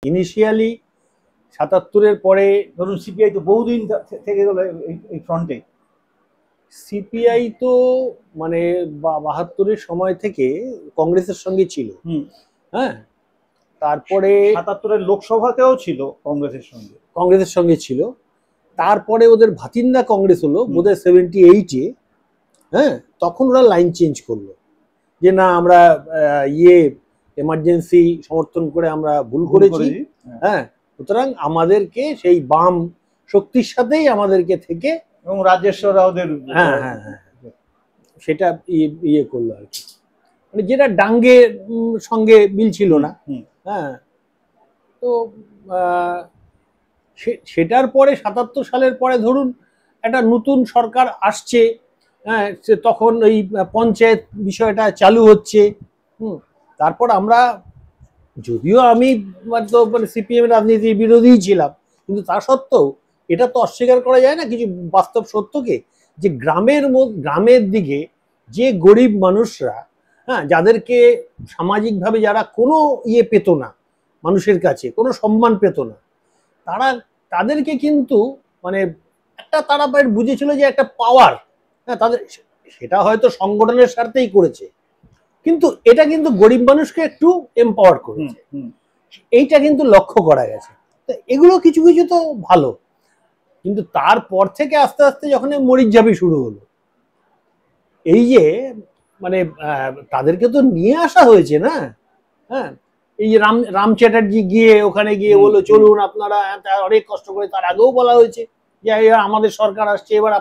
Initially ৭৭-এর পরে ধরুন CPI তো বহুদিন থেকে গেল এই ফ্রন্টে। সিপিআই তো মানে ৭২-এর সময় থেকে কংগ্রেসের সঙ্গে ছিল। হ্যাঁ, তারপরে ৭৭-এর লোকসভাতেও ছিল কংগ্রেসের সঙ্গে ছিল। তারপরে ওদের ভাতিন্দা কংগ্রেস হলো বোধহয় 78-এ। হ্যাঁ, তখন ওরা লাইন চেঞ্জ করলো যে না, আমরা এমার্জেন্সি সমর্থন করে আমরা ভুল করেছি। হ্যাঁ, সুতরাং আমাদেরকে সেই বাম শক্তির সাথেই আমাদেরকে থেকে এবং রাজেশ্বর রাওদের সেটা ইয়ে করলো আর কি, মানে যেটা ডাঙ্গের সঙ্গে মিল ছিল না। হ্যাঁ, তো সেটার পরে ৭৭ সালের পরে ধরুন একটা নতুন সরকার আসছে। হ্যাঁ, তখন ওই পঞ্চায়েত বিষয়টা চালু হচ্ছে। তারপর আমরা, যদিও আমি মানে সিপিএম রাজনীতির বিরোধী ছিলাম, কিন্তু তা সত্ত্বেও এটা তো অস্বীকার করা যায় না কিছু বাস্তব সত্যকে, যে গ্রামের দিকে যে গরিব মানুষরা, হ্যাঁ, যাদেরকে সামাজিকভাবে যারা কোনো ইয়ে পেত না, মানুষের কাছে কোনো সম্মান পেত না, তাদেরকে কিন্তু মানে একটা তারা বুঝেছিল যে একটা পাওয়ার, হ্যাঁ, তাদের সেটা হয়তো সংগঠনের স্বার্থেই করেছে, কিন্তু এটা কিন্তু গরিব মানুষকে একটু এম্পাওয়ার করেছে। এইটা কিন্তু লক্ষ্য করা গেছে। তো এগুলো কিছু কিছু তো ভালো, কিন্তু তারপর থেকে আস্তে আস্তে যখন মরিচঝাপি শুরু হলো, এই যে মানে তাদেরকে তো নিয়ে আসা হয়েছে না। হ্যাঁ, এই যে রাম চ্যাটার্জি গিয়ে ওখানে গিয়ে বললো চলুন আপনারা, অনেক কষ্ট করে, তার আগেও বলা হয়েছে যে আমাদের সরকার আসছে, এবার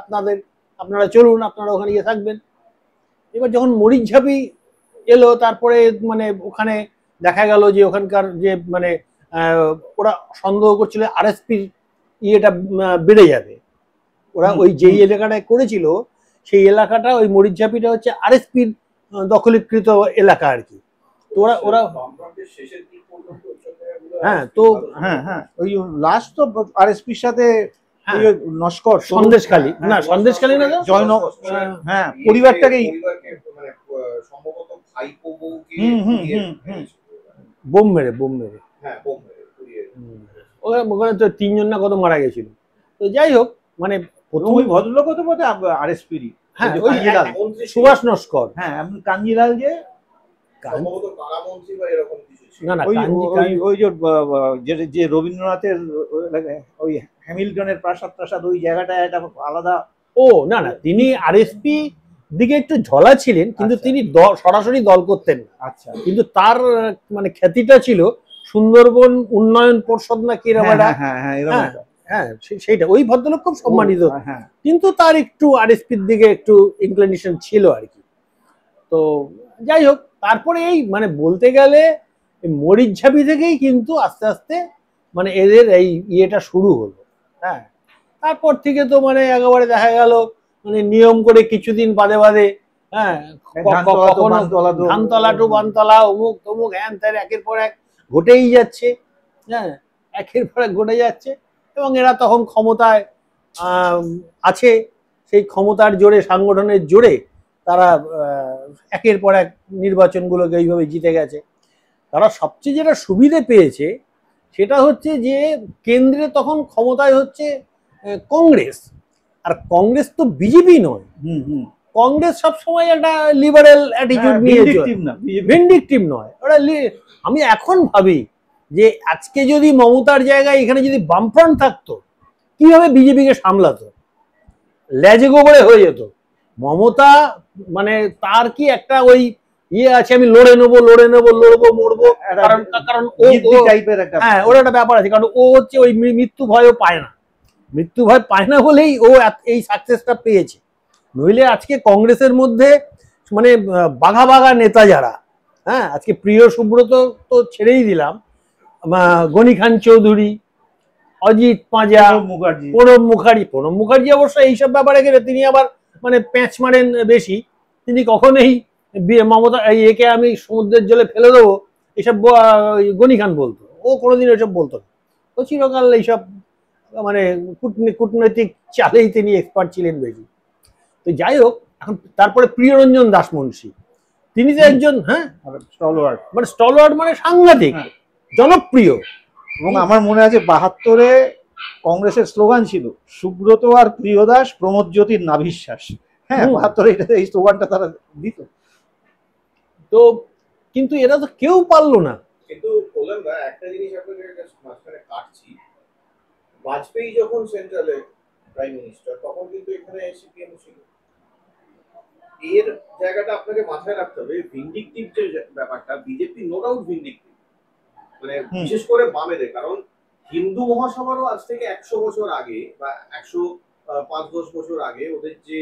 আপনারা চলুন, আপনারা ওখানে গিয়ে থাকবেন। এবার যখন মরিচঝাপি এলো, তারপরে মানে ওখানে দেখা গেল যে ওখানকার যে মানে ওরা সন্দেহ করছিল আরএসপির ইয়েটা বেড়ে যাবে। ওরা ওই যেই এলাকাটায় করেছিল সেই এলাকাটা, ওই মরিচঝাপিটা হচ্ছে আরএসপির দখলীকৃত এলাকা আর কি। তো ওরা হ্যাঁ, তো হ্যাঁ ওই লাস্ট তো আরএসপির সাথে নস্কর সন্দেশখালী, না সন্দেশখালী না, জয়নগর, হ্যাঁ, পরিবারটাকেই বোম মেরে ওখানে তো 3 জন না কত মারা গেছিল। তো যাই হোক, মানে ওই ভদ্রলোক তো বোধ হয় আরএসপিরই, হ্যাঁ, সুভাষ নস্কর। হ্যাঁ, কাঞ্জিলাল যে যে রবীন্দ্রনাথের ওই হ্যামিল্টনের প্রাসাদ ওই জায়গাটায় একটা আলাদা। ও না, তিনি আরএসপি দিকে একটু ঝলা ছিলেন, কিন্তু তিনি সরাসরি দল করতেন না। আচ্ছা, কিন্তু তার মানে খ্যাতিটা ছিল সুন্দরবন উন্নয়ন পর্ষদ না কি এরকম। হ্যাঁ, সেইটা ওই ভদ্রলোক খুব সম্মানিত, কিন্তু তার একটু আরএসপির দিকে একটু ইনক্লিনেশন ছিল আর কি। তো যাই হোক, তারপরে এই মানে বলতে গেলে মরিচঝাপি থেকেই কিন্তু আস্তে আস্তে মানে এদের এই ইয়েটা শুরু হলো। হ্যাঁ, তারপর থেকে তো মানে একেবারে দেখা গেল মানে নিয়ম করে কিছুদিন বাদে বাদে, হ্যাঁ, ধানতলা টু বানতলা, অমুক তমুক হ্যান ত্যান একের পর এক ঘটেই যাচ্ছে। হ্যাঁ, একের পর এক ঘটে যাচ্ছে, এবং এরা তখন ক্ষমতায় আছে। সেই ক্ষমতার জোরে, সাংগঠনের জোরে তারা একের পর এক নির্বাচনগুলোকে এইভাবে জিতে গেছে। তারা সবচেয়ে যেটা সুবিধে পেয়েছে সেটা হচ্ছে যে কেন্দ্রে তখন ক্ষমতায় হচ্ছে কংগ্রেস, আর কংগ্রেস তো বিজেপি নয়। কংগ্রেস সবসময় একটা লিবারেল অ্যাটিটিউড নিয়ে, ভিন্ডিকটিভ নয় ওরা। আমি এখন ভাবি যে আজকে যদি মমতার জায়গায় এখানে যদি বামফ্রন্ট থাকতো, কিভাবে বিজেপিকে সামলাতো, লেজে গোবরে হয়ে যেত। মমতা মানে তার কি একটা ওই ইয়ে আছে, আমি লড়বো মরবো, কারণ হ্যাঁ, ওর একটা ব্যাপার আছে, কারণ ও হচ্ছে ওই মৃত্যু ভয়ও পায় না বলেই ও এই সাকসেসটা পেয়েছে। নইলে আজকে কংগ্রেসের মধ্যে মানে বাঘা বাঘা নেতা যারা, হ্যাঁ, আজকে প্রিয় সুব্রত তো ছেড়েই দিলাম, গনি খান চৌধুরী, অজিত পাঁজা, প্রণব মুখার্জি অবশ্য এইসব ব্যাপারে গেলে তিনি আবার মানে প্যাঁচ মারেন বেশি। তিনি কখনোই মমতা একে আমি সমুদ্রের জলে ফেলে দেবো এইসব গনি খান বলতো, ও কোনোদিন ওইসব বলতো না। ও চিরকাল এইসব মানে কূটনৈতিক চালেই তিনি এক্সপার্ট ছিলেন বেশি। তো যাই হোক, এখন তারপরে প্রিয়রঞ্জন দাসমুন্সী, তিনি তো একজন, হ্যাঁ, স্টলওয়ার্ড মানে সাংঘাতিক জনপ্রিয়। এবং আমার মনে আছে 72-এ কংগ্রেসের স্লোগান ছিল সুব্রত আর প্রিয়দাস প্রমোদ জ্যোতির নাভিশ্বাস। হ্যাঁ, 72-এ এই স্লোগানটা তারা দিত। তো কিন্তু এরা তো কেউ পারলো না। কিন্তু বললাম না, একটা জিনিস আপনাকে মাঝখানে কাটছি, বাজপেয়ী যখন সেন্ট্রালে প্রাইম মিনিস্টার তখন কিন্তু এখানে সিপিএম ছিল। এর জায়গাটা আপনাকে মাথায় রাখতে হবে, ভিন্ডিকটিভ যে ব্যাপারটা, বিজেপি নো ডাউট ভিন্ডিকটিভ, মানে বিশেষ করে বামেদের, কারণ হিন্দু মহাসভারও আজ থেকে 100 বছর আগে বা 105-10 বছর আগে ওদের যে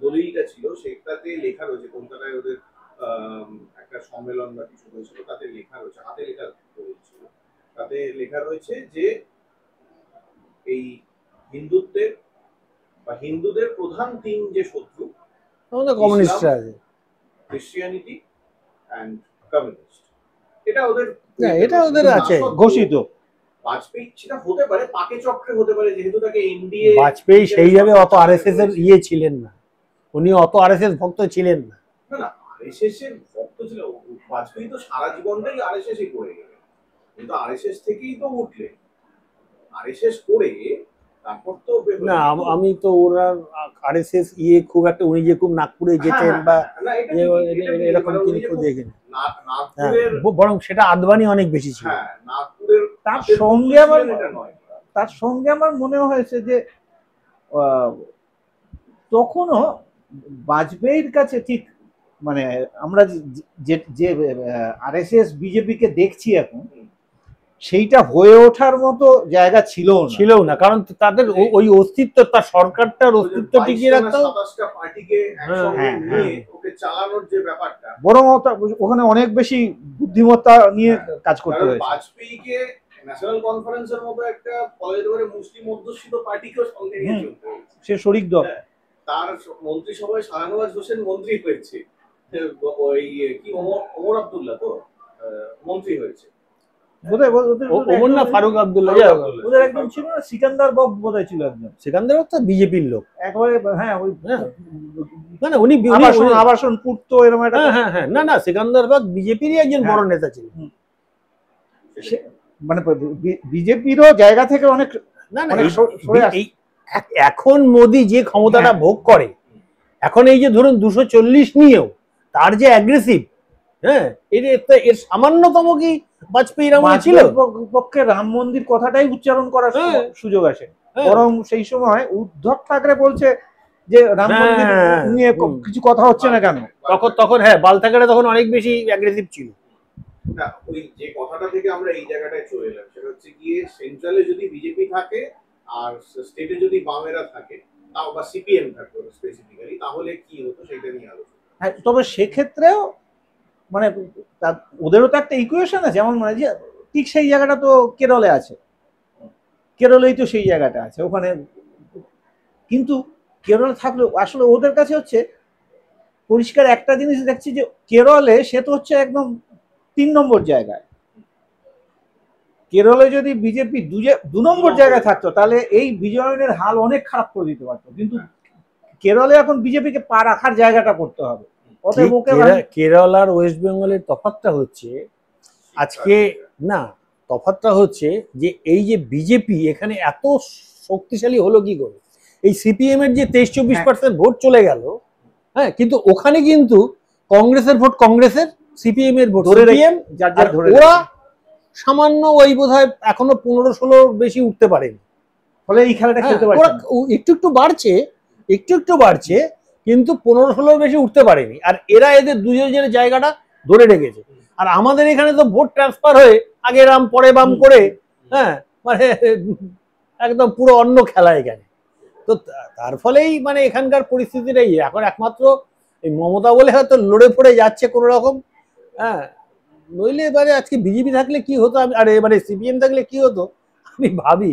দলিলটা ছিল সেটাতে লেখা রয়েছে, কলকাতায় ওদের একটা সম্মেলন বা কিছু হয়েছিল, তাতে লেখা রয়েছে, হাতে লেখা ছিল, তাতে লেখা রয়েছে যে এই হিন্দুত্বের বা হিন্দুদের প্রধান 3 যে শত্রু, কমিউনিস্টরা আছে, ক্রিশ্চিয়ানিটি এন্ড কমিউনিস্ট, এটা ওদের আছে ঘোষিত। বাজপেয়ী সেটা হতে পারে পাকে চক্রে হতে পারে, যেহেতু তাকে এনডিএ, বাজপেয়ী সেইভাবে অত আরএসএস এর ছিলেন না, উনি অত আরএসএস ভক্ত ছিলেন না। না আরএসএস এর ভক্ত ছিল বাজপেয়ী, তো সারা জীবনটাই আরএসএস এই করে গেলেন, কিন্তু আরএসএস থেকেই তো উঠলেন, আরএসএস করে তারপর তো না, আমি তো ওনার আরএসএস খুব একটা, উনি যে খুব নাগপুরে যেতেন বা এরকম কিন্তু দেখিনি, বরং সেটা আদবানি অনেক বেশি ছিল। তার সঙ্গে আমার মনে হয়েছে যে তখনও বাজপেয়ীর কাছে ঠিক মানে আমরা যে আরএসএস বিজেপিকে দেখছি এখন, সেইটা হয়ে ওঠার মতো জায়গা ছিল না, কারণ তাদের ওই অস্তিত্ব, তার সরকারটার অস্তিত্ব টিকিয়ে রাখতে চালানোর যে ব্যাপারটা, বরং ওখানে অনেক বেশি বুদ্ধিমত্তা নিয়ে কাজ করতে হয়েছে। বাজপেয়ীকে ন্যাশনাল কনফারেন্সের মতো একটা মুসলিম অধ্যুষিত পার্টিকেও সঙ্গে নিয়ে চলতে হয়েছে, সে শরিক দল। তার মন্ত্রিসভায় শাহনওয়াজ হোসেন মন্ত্রী হয়েছে, ওই কি ওমর আব্দুল্লাহ তো মন্ত্রী হয়েছে, ওমর না ফারুক আব্দুল্লাহ, ওদের একজন ছিল না সিকান্দার বক বোধহয় ছিল একজন, সিকান্দার বক তো বিজেপির লোক একবারে। হ্যাঁ, ওই না উনি আবাসন পূর্ত এরকম একটা, হ্যাঁ না না, সিকান্দার বক বিজেপিরই একজন বড় নেতা ছিলেন, মানে বিজেপিরও জায়গা থেকে অনেক। না না, এখন মোদি যে ক্ষমতাটা ভোগ করে, এখন এই যে ধরুন 240 নিয়েও তার যে অ্যাগ্রেসিভ, হ্যাঁ, এর সামান্যতম কি বাজপেয়ীর আমলে ছিল? পক্ষে রাম মন্দির কথাটাই উচ্চারণ করার সুযোগ আসে, বরং সেই সময় উদ্ধব ঠাকরে বলছে যে রাম মন্দির নিয়ে কিছু কথা হচ্ছে না কেন, তখন হ্যাঁ বাল ঠাকরে তখন অনেক বেশি অ্যাগ্রেসিভ ছিল। না, ওই যে কথাটা থেকে আমরা এই জায়গাটায় চলে এলাম, সেটা হচ্ছে গিয়ে সেন্ট্রালে যদি বিজেপি থাকে আর স্টেটে যদি বামেরা থাকে, তাও বা সিপিএম থাকে স্পেসিফিক্যালি, তাহলে কি হতো সেটা নিয়ে আলোচনা। হ্যাঁ, তবে সেক্ষেত্রেও মানে ওদেরও তো একটা ইকুয়েশন আছে, যেমন মানে যে ঠিক সেই জায়গাটা তো কেরলে আছে, কেরলেই তো সেই জায়গাটা আছে ওখানে, কিন্তু কেরলে থাকলেও আসলে ওদের কাছে হচ্ছে পরিষ্কার একটা জিনিস দেখছি যে কেরলে সে তো হচ্ছে একদম 3 নম্বর জায়গায়। কেরলে যদি বিজেপি 2 নম্বর জায়গায় থাকতো তাহলে এই বিজয়নের হাল অনেক খারাপ করে দিতে পারতো, কিন্তু কেরলে এখন বিজেপিকে পা রাখার জায়গাটা করতে হবে। কেরল আর ওয়েস্ট বেঙ্গলের তফাৎটা হচ্ছে আজকে, না তফাৎটা হচ্ছে যে এই যে বিজেপি এখানে এত শক্তিশালী হলো কি করে, এই সিপিএম এর যে 23-24% ভোট চলে গেল, হ্যাঁ, কিন্তু ওখানে কিন্তু কংগ্রেসের ভোট কংগ্রেসের, সিপিএম এর ভোট সিপিএম, ওরা সামান্য ওই বোধহয় এখনো 15-16 বেশি উঠতে পারেনি, ফলে এই খেলাটা খেলতে পারছে একটু বাড়ছে, কিন্তু 15-16 বেশি উঠতে পারেনি, আর এরা এদের দুজনের জায়গাটা ধরে রেখেছে। আর আমাদের এখানে তো ভোট ট্রান্সফার হয়ে আগে রাম পরে বাম করে, হ্যাঁ, মানে একদম পুরো অন্য খেলা এখানে। তো তার ফলেই মানে এখানকার পরিস্থিতিটাই এখন একমাত্র এই মমতা বলে হয়তো লড়ে পড়ে যাচ্ছে কোনো রকম, হ্যাঁ, নইলে এবারে আজকে বিজেপি থাকলে কি হতো, আর এবারে সিপিএম থাকলে কি হতো আমি ভাবি।